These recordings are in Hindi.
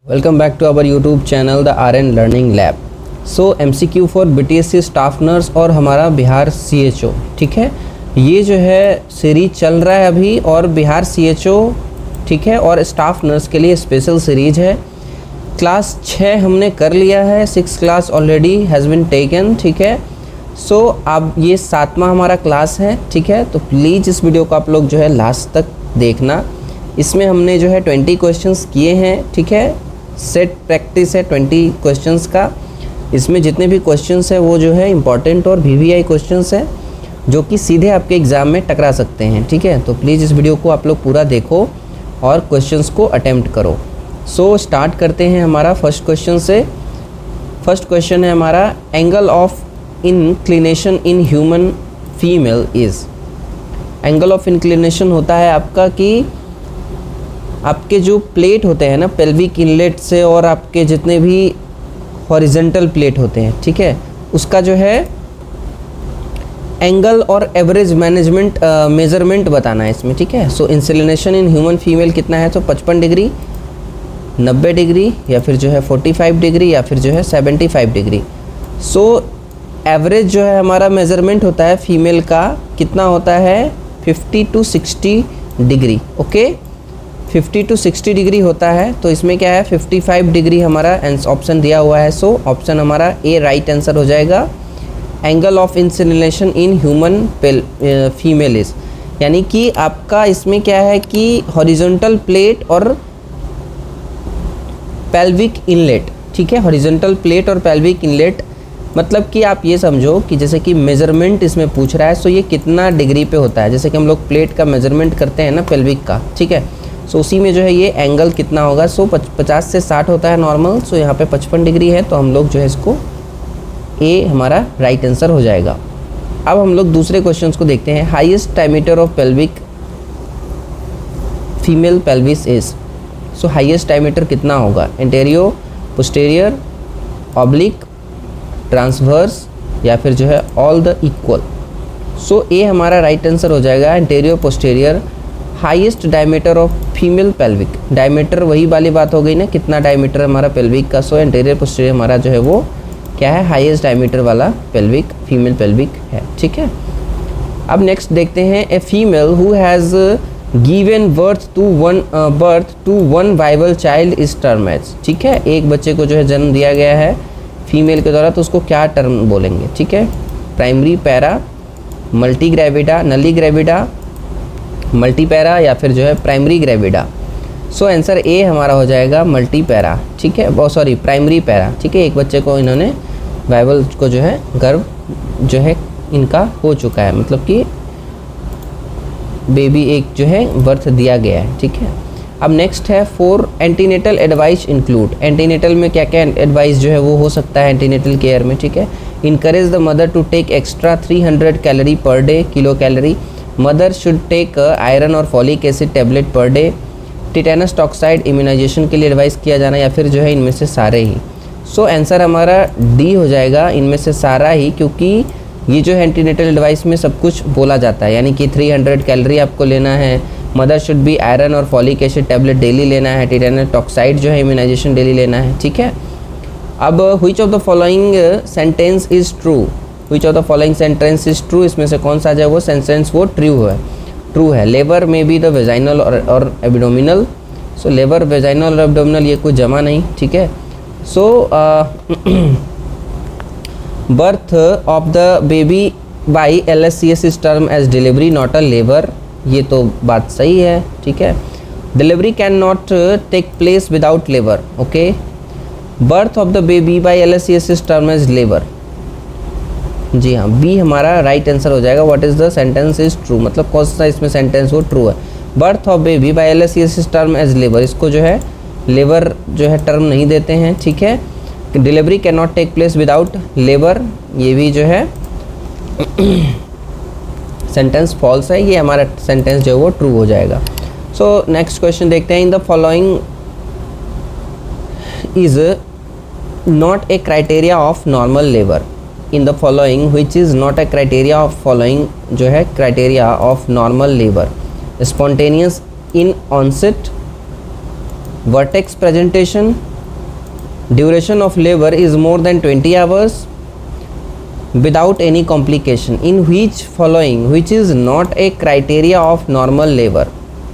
Welcome back to our YouTube channel the RN Learning Lab. So MCQ for BTSC staff nurse और हमारा बिहार CHO, ठीक है। ये जो है सीरीज चल रहा है अभी और बिहार CHO, ठीक है, और स्टाफ नर्स के लिए स्पेशल सीरीज है। क्लास 6 हमने कर लिया है, 6 class already has been taken, ठीक है। सो अब ये 7वां हमारा क्लास है, ठीक है। तो प्लीज़ इस वीडियो को आप लोग जो है लास्ट तक देखना। इसमें हमने जो है 20 क्वेश्चंस किए हैं, ठीक है। सेट प्रैक्टिस है 20 क्वेश्चंस का। इसमें जितने भी क्वेश्चंस है वो जो है इम्पॉर्टेंट और VVI क्वेश्चंस है जो कि सीधे आपके एग्ज़ाम में टकरा सकते हैं, ठीक है। तो प्लीज़ इस वीडियो को आप लोग पूरा देखो और क्वेश्चंस को अटेम्प्ट करो। सो स्टार्ट करते हैं हमारा फर्स्ट क्वेश्चन से। फर्स्ट क्वेश्चन है हमारा, angle of inclination in human female is. Angle of inclination होता है आपका कि आपके जो प्लेट होते हैं ना पेल्विक इनलेट से और आपके जितने भी हॉरिजेंटल प्लेट होते हैं, ठीक है, उसका जो है एंगल और एवरेज मैनेजमेंट मेज़रमेंट बताना है इसमें, ठीक है। सो इंक्लिनेशन इन ह्यूमन फीमेल कितना है, तो 55 डिग्री, 90 डिग्री या फिर जो है 45 डिग्री या फिर जो है 75 डिग्री। सो एवरेज जो है हमारा मेज़रमेंट होता है फीमेल का, कितना होता है 50 to 60 degree, okay. 50 to 60 degree होता है। तो इसमें क्या है 55 डिग्री हमारा ऑप्शन दिया हुआ है। सो ऑप्शन हमारा ए राइट आंसर हो जाएगा। Angle of inclination in human female is, यानी कि आपका इसमें क्या है कि हॉरिजॉन्टल प्लेट और पेल्विक इनलेट, ठीक है। हॉरिजॉन्टल प्लेट और पेल्विक इनलेट मतलब कि आप ये समझो कि जैसे कि मेज़रमेंट इसमें पूछ रहा है। सो ये कितना डिग्री पे होता है, जैसे कि हम लोग प्लेट का मेज़रमेंट करते हैं ना पेल्विक का, ठीक है। सो उसी में जो है ये एंगल कितना होगा। सो 50 से 60 होता है नॉर्मल। सो यहाँ पे 55 डिग्री है, तो हम लोग जो है इसको ए हमारा राइट आंसर हो जाएगा। अब हम लोग दूसरे क्वेश्चन को देखते हैं। Highest diameter of pelvic female pelvis is. So highest diameter कितना होगा, एंटेरियो, पोस्टीरियर, ऑब्लिक, ट्रांसवर्स या फिर जो है all the equal. So A हमारा राइट आंसर हो जाएगा, anteroposterior. Highest diameter of female pelvic, diameter वही वाली बात हो गई ना, कितना डायमीटर हमारा पेल्विक का। सो एंटीरियर पोस्टीरियर हमारा जो है वो क्या है, हाईएस्ट डायमीटर वाला पेल्विक फीमेल पेल्विक है, ठीक है। अब नेक्स्ट देखते हैं, a female who has given birth to one viable child is term age, ठीक है। एक बच्चे को जो है जन्म दिया गया है फीमेल के द्वारा, तो उसको क्या टर्म बोलेंगे, ठीक है। प्राइमरी पैरा, मल्टी ग्रेविडा, नली ग्रेविडा, मल्टी पैरा या फिर जो है primary gravida. So answer A हमारा हो जाएगा मल्टी पैरा, ठीक है, सॉरी प्राइमरी पैरा, ठीक है। एक बच्चे को इन्होंने वाइबल को जो है गर्भ जो है इनका हो चुका है, मतलब कि बेबी एक जो है बर्थ दिया गया है, ठीक है। अब नेक्स्ट है, for antenatal advice include. Antenatal में क्या क्या एडवाइस जो है वो हो सकता है एंटीनेटल केयर में, ठीक है। Encourage the mother to take extra 300 calorie per day, kilocalorie. Mother should take iron और folic acid tablet per day. Tetanus toxoid immunization के लिए एडवाइस किया जाना, या फिर जो है इनमें से सारे ही। सो आंसर हमारा डी हो जाएगा, इनमें से सारा ही, क्योंकि ये जो है एंटीनेटल एडवाइस में सब कुछ बोला जाता है, यानी कि 300 कैलोरी आपको लेना है, मदर शुड भी आयरन और फॉलिक एसिड टैबलेट डेली लेना है, टिटेनस टॉक्साइड जो है इम्यूनाइजेशन डेली लेना है, ठीक है। अब which of the following sentence is true, which of the following sentence is true, इसमें से कौन सा जो है वो सेंटेंस वो ट्रू है। लेबर में बी द वेजाइनल और एब्डोमिनल। सो लेबर, वेजाइनल और एब्डोमिनल ये कोई जमा नहीं, ठीक है। So birth of the baby by LSCS is term as delivery not a labour, ये तो बात सही है, ठीक है। Delivery can not take place without labour, okay. Birth of the baby by LSCS is term as labour, जी हाँ, बी हमारा राइट आंसर हो जाएगा। What is the sentence is true, मतलब कौन सा इसमें सेंटेंस वो ट्रू है। Birth of baby by LSCS is term as labour, इसको जो है लेबर जो है टर्म नहीं देते हैं, ठीक है। Delivery can not take place without labour, ये भी जो है सेंटेंस फॉल्स है, ये हमारा सेंटेंस जो है वो ट्रू हो जाएगा। सो नेक्स्ट क्वेश्चन देखते हैं। In the following is not a criteria of normal labour. In the following which is not a criteria of following जो है criteria of normal labour, spontaneous in onset, vertex presentation, duration of labour is more than 20 hours without any complication in which following which is not a criteria of normal labour.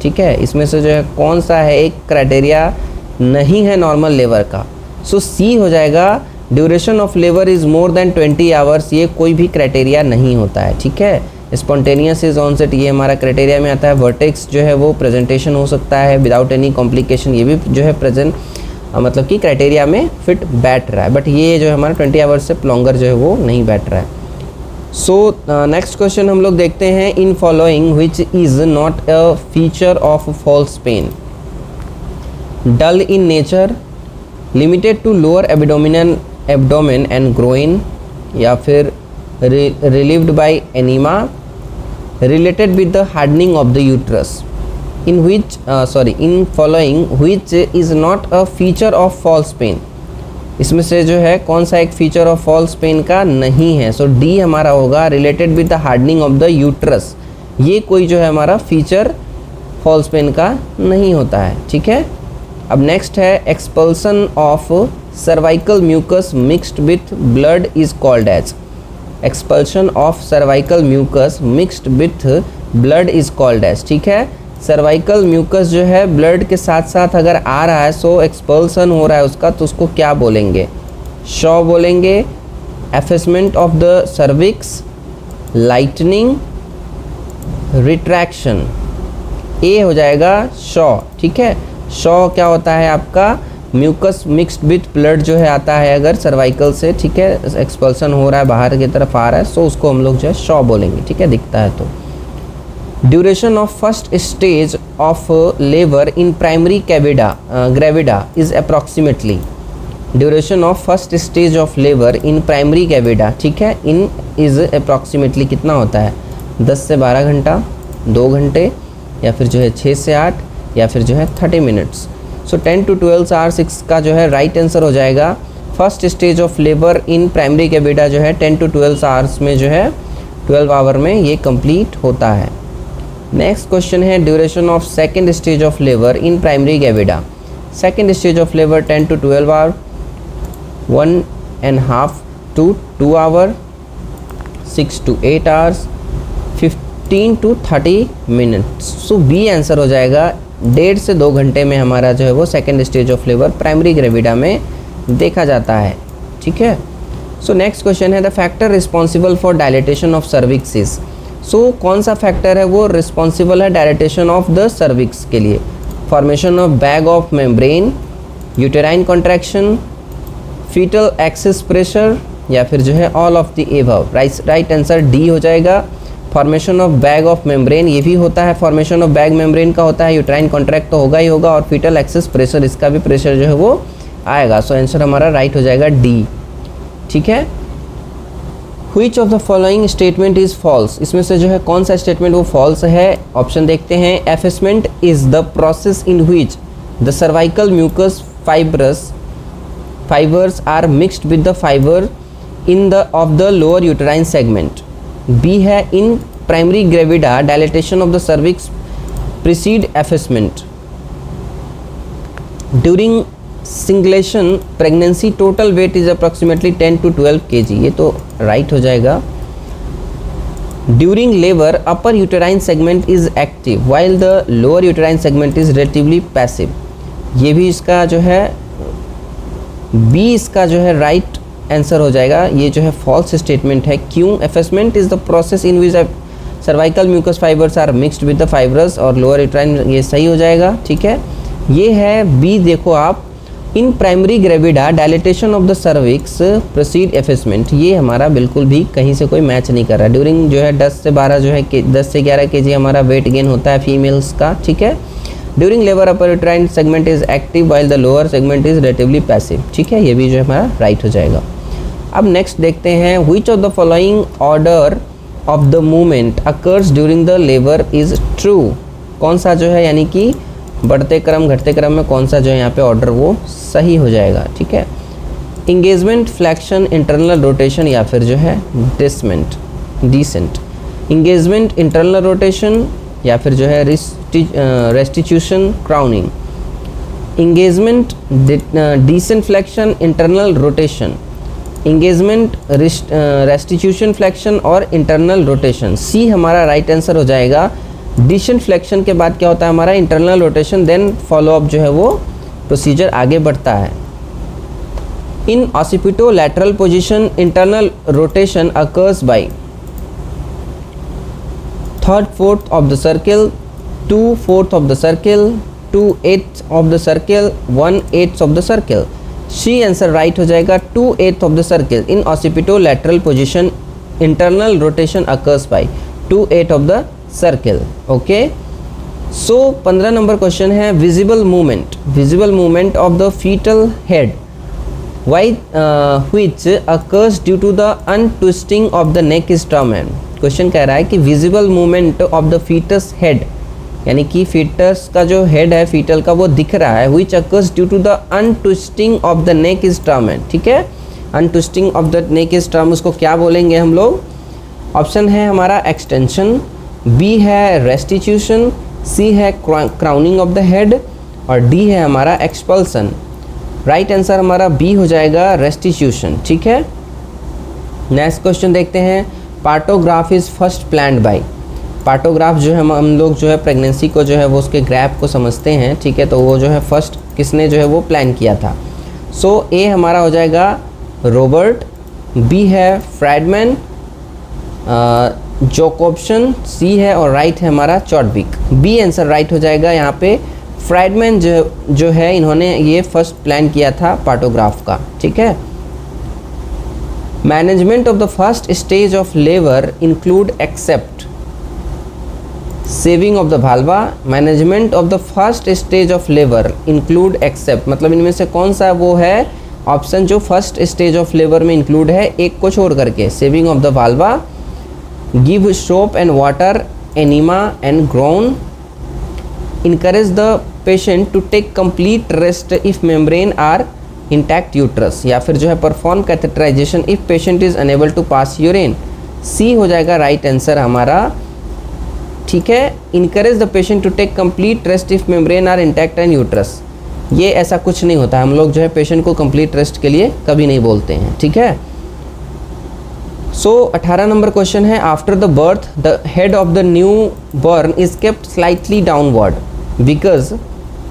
ठीक है, इसमें से जो है कौन सा है एक क्राइटेरिया नहीं है नॉर्मल लेबर का। सो सी हो जाएगा, duration of labour is more than 20 hours, ये कोई भी क्राइटेरिया नहीं होता है। ठीक है, स्पॉन्टेनियस इज ऑनसेट ये हमारा क्राइटेरिया में आता है। वर्टेक्स जो है वो प्रेजेंटेशन हो सकता है विदाउट एनी कॉम्प्लिकेशन, ये भी जो है प्रेजेंट मतलब कि क्राइटेरिया में फिट बैठ रहा है, बट ये जो है हमारा 20 आवर्स से लॉन्गर जो है वो नहीं बैठ रहा है। सो नेक्स्ट क्वेश्चन हम लोग देखते हैं, in following which is not a feature of false pain, dull in nature, limited to lower abdomen and groin, या फिर relieved by enema, related with the hardening of the uterus, in following which is not a feature of false pain। इसमें से जो है कौन सा एक फीचर ऑफ फॉल्स पेन का नहीं है। सो डी हमारा होगा, related with the hardening of the uterus, ये कोई जो है हमारा फीचर फॉल्स पेन का नहीं होता है। ठीक है, अब नेक्स्ट है, expulsion of cervical mucus mixed with blood is called as. Expulsion of cervical mucus mixed with blood is called as. ठीक है, सर्वाइकल म्यूकस जो है ब्लड के साथ साथ अगर आ रहा है, सो एक्सपल्सन हो रहा है उसका, तो उसको क्या बोलेंगे? शॉ बोलेंगे, effacement of the cervix, lightening, retraction. A हो जाएगा शॉ। ठीक है, शॉ क्या होता है आपका? म्यूकस मिक्स्ड विथ ब्लड जो है आता है अगर सर्वाइकल से। ठीक है, एक्सपल्सन हो रहा है, बाहर की तरफ आ रहा है, सो उसको हम लोग जो है शॉ बोलेंगे। ठीक है, दिखता है तो। Duration of first stage of labour in primary gravida is approximately. Duration of first stage of labour in primary gravida, ठीक है, इन इज अप्रॉक्सीमेटली कितना होता है? 10 से 12 घंटा, 2 घंटे, या फिर जो है 6 से 8, या फिर जो है 30 मिनट्स। सो 10 to 12 आवर्स इसका जो है राइट आंसर हो जाएगा। First stage of labour in primary gravida जो है 10 to 12 आवर्स में जो है 12 आवर में ये कंप्लीट होता है। नेक्स्ट क्वेश्चन है, duration of second stage of labour in primary gravida. Second stage of labour 10 to 12 hour, 1.5 to 2 hour, 6 to 8 hours, 15 to 30 minutes. So B answer हो जाएगा। 1.5 से 2 घंटे में हमारा जो है वो second stage of labour primary gravida में देखा जाता है। ठीक है, सो नेक्स्ट क्वेश्चन है, the factor responsible for dilatation of cervix is. So कौन सा फैक्टर है वो रिस्पॉन्सिबल है डायलेटेशन ऑफ द सर्विक्स के लिए? Formation of bag of membrane, uterine contraction, fetal axis pressure, या फिर जो है all of the above. Right answer D हो जाएगा। Formation of bag of membrane ये भी होता है, फॉर्मेशन ऑफ बैग मेम्ब्रेन का होता है, यूट्राइन कॉन्ट्रैक्ट तो होगा ही होगा, और फीटल एक्सिस प्रेशर इसका भी प्रेशर जो है वो आएगा। सो आंसर हमारा राइट हो जाएगा डी। ठीक है, which of the following statement is false. इसमें से जो है कौन सा स्टेटमेंट वो फॉल्स है? ऑप्शन देखते हैं, effacement is the process in which the cervical mucus fibres are mixed with the fibre in the of the lower uterine segment. B है, in primary gravida dilatation of the cervix precede effacement. During singleton pregnancy total weight is approximately 10 to 12 kg, ये तो राइट हो जाएगा। During labour upper uterine segment is active while the lower uterine segment is relatively passive, ये भी इसका जो है बी इसका जो है राइट आंसर हो जाएगा। ये जो है फॉल्स स्टेटमेंट है। क्यों? Effacement is the process in which cervical mucus fibres are mixed with the fibres, और लोअर यूटेराइन, ये सही हो जाएगा। ठीक है, ये है बी। देखो आप, इन primary gravida dilatation of the cervix proceed एफेसमेंट, ये हमारा बिल्कुल भी कहीं से कोई मैच नहीं कर रहा है। ड्यूरिंग जो है 10 से 12 जो है 10 से 11 kg हमारा वेट गेन होता है फीमेल्स का। ठीक है, during labour upper uterine segment is active while the lower segment is relatively passive. ठीक है, ये भी जो है हमारा राइट हो जाएगा। अब नेक्स्ट देखते हैं, which of the following order of the movement occurs during the labour is true. कौन सा जो है यानी कि बढ़ते क्रम घटते क्रम में कौन सा जो है यहाँ पे ऑर्डर वो सही हो जाएगा। ठीक है, इंगेजमेंट, फ्लैक्शन, इंटरनल रोटेशन, या फिर जो है डिसेंट। इंगेजमेंट, इंटरनल रोटेशन, या फिर जो है restitution, crowning. Engagement, descent flexion, internal rotation. Engagement, restitution flexion और इंटरनल रोटेशन। सी हमारा राइट आंसर हो जाएगा। डिसेंट फ्लेक्शन के बाद क्या होता है हमारा internal rotation, then follow up जो है वो प्रोसीजर आगे बढ़ता है। In occipito lateral position internal rotation occurs by 3/4 of the circle, 2/4 of the circle, 2/8 of the circle, 1/8 of the circle। C answer right हो जाएगा 2/8 of the circle। In occipito lateral position internal rotation occurs by 2/8 of the circle। Okay, so 15 number question है visible movement. Visible movement of the foetal head which occurs due to the untwisting of the neck is termed। Question कह रहा है कि visible movement of the foetus head, यानी कि फीटस का जो हेड है फीटल का वो दिख रहा है, which occurs due to the untwisting of the neck is termed। ठीक है, untwisting of the neck is termed, उसको क्या बोलेंगे हम लोग? ऑप्शन है हमारा एक्सटेंशन, बी है रेस्टिट्यूशन, सी है क्राउनिंग ऑफ द हेड और डी है हमारा एक्सपल्सन। राइट आंसर हमारा बी हो जाएगा रेस्टिट्यूशन। ठीक है, नेक्स्ट क्वेश्चन देखते हैं। Partograph is first planned by. Partograph जो है हम लोग जो है प्रेगनेंसी को जो है वो उसके ग्राफ को समझते हैं। ठीक है, तो वो जो है फर्स्ट किसने जो है वो प्लान किया था? सो ए हमारा हो जाएगा रॉबर्ट, बी है फ्राइडमैन, जोकोब्सन, सी है और राइट है हमारा चॉडविक। बी आंसर राइट हो जाएगा यहाँ पे। फ्राइडमैन जो है इन्होंने ये फर्स्ट प्लान किया था पार्टोग्राफ का। ठीक है, management of the first stage of labour include except shaving of the vulva. Management of the first stage of labour include except, मतलब इनमें से कौन सा वो है ऑप्शन जो फर्स्ट स्टेज ऑफ लेबर में इंक्लूड है, एक को छोड़ करके? Shaving of the vulva, give soap and water, enema and groin, encourage the patient to take complete rest if membrane are intact uterus, या फिर जो है perform catheterization if patient is unable to pass urine। सी हो जाएगा राइट आंसर हमारा। ठीक है, encourage the patient to take complete rest if membrane are intact and uterus, ये ऐसा कुछ नहीं होता, हम लोग जो है पेशेंट को complete rest के लिए कभी नहीं बोलते हैं। ठीक है, सो 18 नंबर क्वेश्चन है after the birth the head of the new born is kept slightly downward because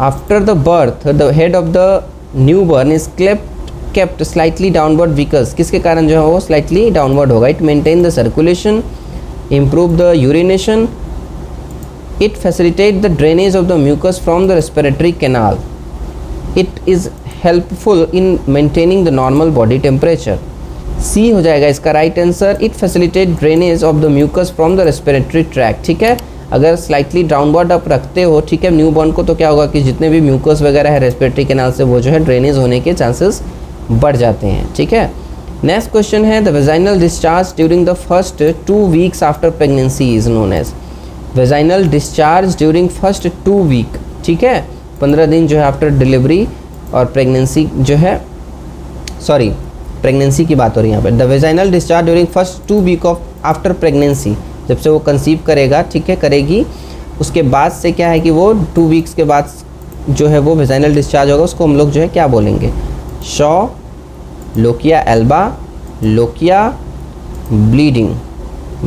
after the birth the head of the new born is kept slightly downward because किसके कारण जो है वो स्लाइटली डाउनवर्ड होगा? It maintain the circulation, improve the urination, it facilitate the drainage of the mucus from the respiratory canal, it is helpful in maintaining the normal body temperature. C हो जाएगा इसका right answer. It facilitate drainage of the mucus from the respiratory tract. ठीक है, अगर स्लाइटली डाउनवर्ड आप रखते हो ठीक है न्यू बॉर्न को, तो क्या होगा कि जितने भी म्यूकस वगैरह है रेस्पिरेटरी कैनाल से वो जो है ड्रेनेज होने के चांसेस बढ़ जाते हैं। ठीक है, नेक्स्ट क्वेश्चन है the vaginal discharge during the first 2 weeks after pregnancy is known as. Vaginal discharge during first 2 week, ठीक है 15 दिन जो है आफ्टर डिलीवरी और प्रेगनेंसी जो है, सॉरी प्रेगनेंसी की बात हो रही है यहाँ पर। The vaginal discharge during first 2 week of after pregnancy, जब से वो कंसीव करेगा ठीक है करेगी उसके बाद से क्या है कि वो 2 वीक्स के बाद जो है वो वेजाइनल डिस्चार्ज होगा, उसको हम लोग जो है क्या बोलेंगे? Show, lochia alba, lochia bleeding.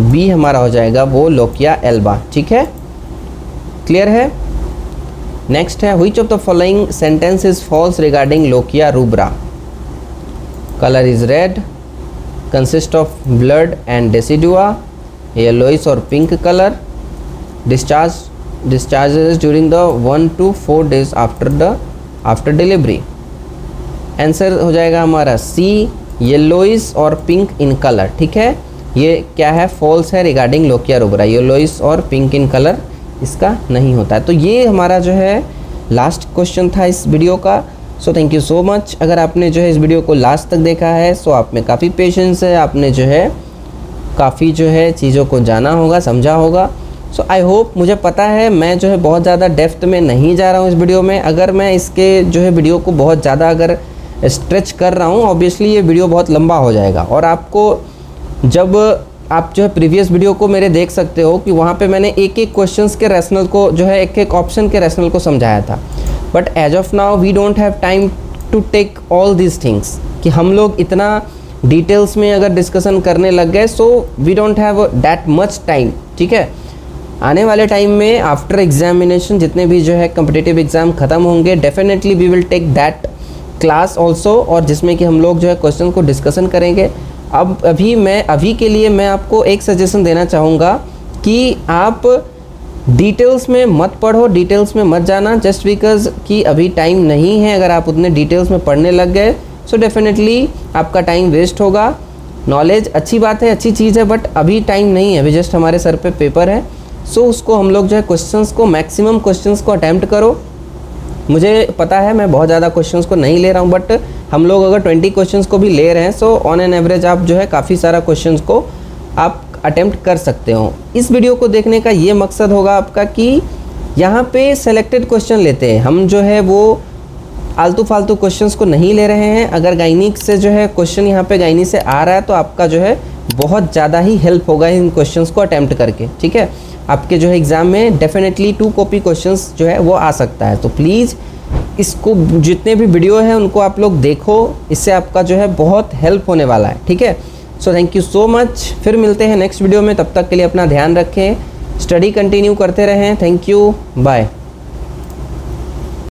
B हमारा हो जाएगा वो लोकिया एल्बा। ठीक है, क्लियर है। नेक्स्ट है which of the following sentence is false regarding lochia rubra? Colour is red, consist of blood and decidua, yellowish और pink colour, discharges during the 1 to 4 days after delivery. Answer हो जाएगा हमारा सी, येलोइश और पिंक इन कलर। ठीक है, ये क्या है? फॉल्स है रिगार्डिंग लोकिया रूब्रा, येलोइश और पिंक इन कलर इसका नहीं होता है। तो ये हमारा जो है लास्ट क्वेश्चन था इस वीडियो का। So thank you so much. अगर आपने जो है इस वीडियो को लास्ट तक देखा है सो आप में काफ़ी पेशेंस है, आपने जो है काफ़ी जो है चीज़ों को जाना होगा, समझा होगा। सो आई होप, मुझे पता है मैं जो है बहुत ज़्यादा डेप्थ में नहीं जा रहा हूँ इस वीडियो में। अगर मैं इसके जो है वीडियो को बहुत ज़्यादा अगर स्ट्रेच कर रहा हूँ ऑब्वियसली ये वीडियो बहुत लंबा हो जाएगा। और आपको जब आप जो है प्रीवियस वीडियो को मेरे देख सकते हो कि वहाँ पे मैंने एक एक क्वेश्चंस के रैशनल को जो है एक एक ऑप्शन के रैशनल को समझाया था। But as of now we don't have time to take all this things, कि हम लोग इतना डिटेल्स में अगर डिस्कशन करने लग गए, so we don't have that much time, ठीक है। आने वाले टाइम में आफ्टर एग्जामिनेशन जितने भी जो है कम्पिटिटिव एग्ज़ाम ख़त्म होंगे, definitely we will take that class also, और जिसमें कि हम लोग जो है क्वेश्चन को डिस्कशन करेंगे। अब अभी के लिए मैं आपको एक सजेशन देना चाहूँगा कि आप डिटेल्स में मत पढ़ो, डिटेल्स में मत जाना, जस्ट बिकॉज कि अभी टाइम नहीं है। अगर आप उतने डिटेल्स में पढ़ने लग गए सो डेफिनेटली आपका टाइम वेस्ट होगा। नॉलेज अच्छी बात है, अच्छी चीज़ है, बट अभी टाइम नहीं है, अभी जस्ट हमारे सर पे पेपर है। सो उसको हम लोग जो है क्वेश्चंस को, मैक्सिमम क्वेश्चंस को अटैम्प्ट करो। मुझे पता है मैं बहुत ज़्यादा क्वेश्चंस को नहीं ले रहा हूँ, बट हम लोग अगर 20 क्वेश्चंस को भी ले रहे हैं, सो ऑन एन एवरेज आप जो है काफ़ी सारा क्वेश्चंस को आप अटेम्प्ट कर सकते हो। इस वीडियो को देखने का ये मकसद होगा आपका कि यहाँ पे सेलेक्टेड क्वेश्चन लेते हैं हम, जो है वो आलतू फालतू क्वेश्चंस को नहीं ले रहे हैं। अगर गायनिक से जो है क्वेश्चन यहाँ पे गायनी से आ रहा है तो आपका जो है बहुत ज़्यादा ही हेल्प होगा इन क्वेश्चंस को अटेम्प्ट करके, ठीक है। आपके जो है एग्ज़ाम में डेफिनेटली 2 कॉपी क्वेश्चंस जो है वो आ सकता है। तो प्लीज़ इसको, जितने भी वीडियो हैं उनको आप लोग देखो, इससे आपका जो है बहुत हेल्प होने वाला है, ठीक है। So thank you so much, फिर मिलते हैं नेक्स्ट वीडियो में। तब तक के लिए अपना ध्यान रखें, स्टडी कंटिन्यू करते रहें। Thank you, bye.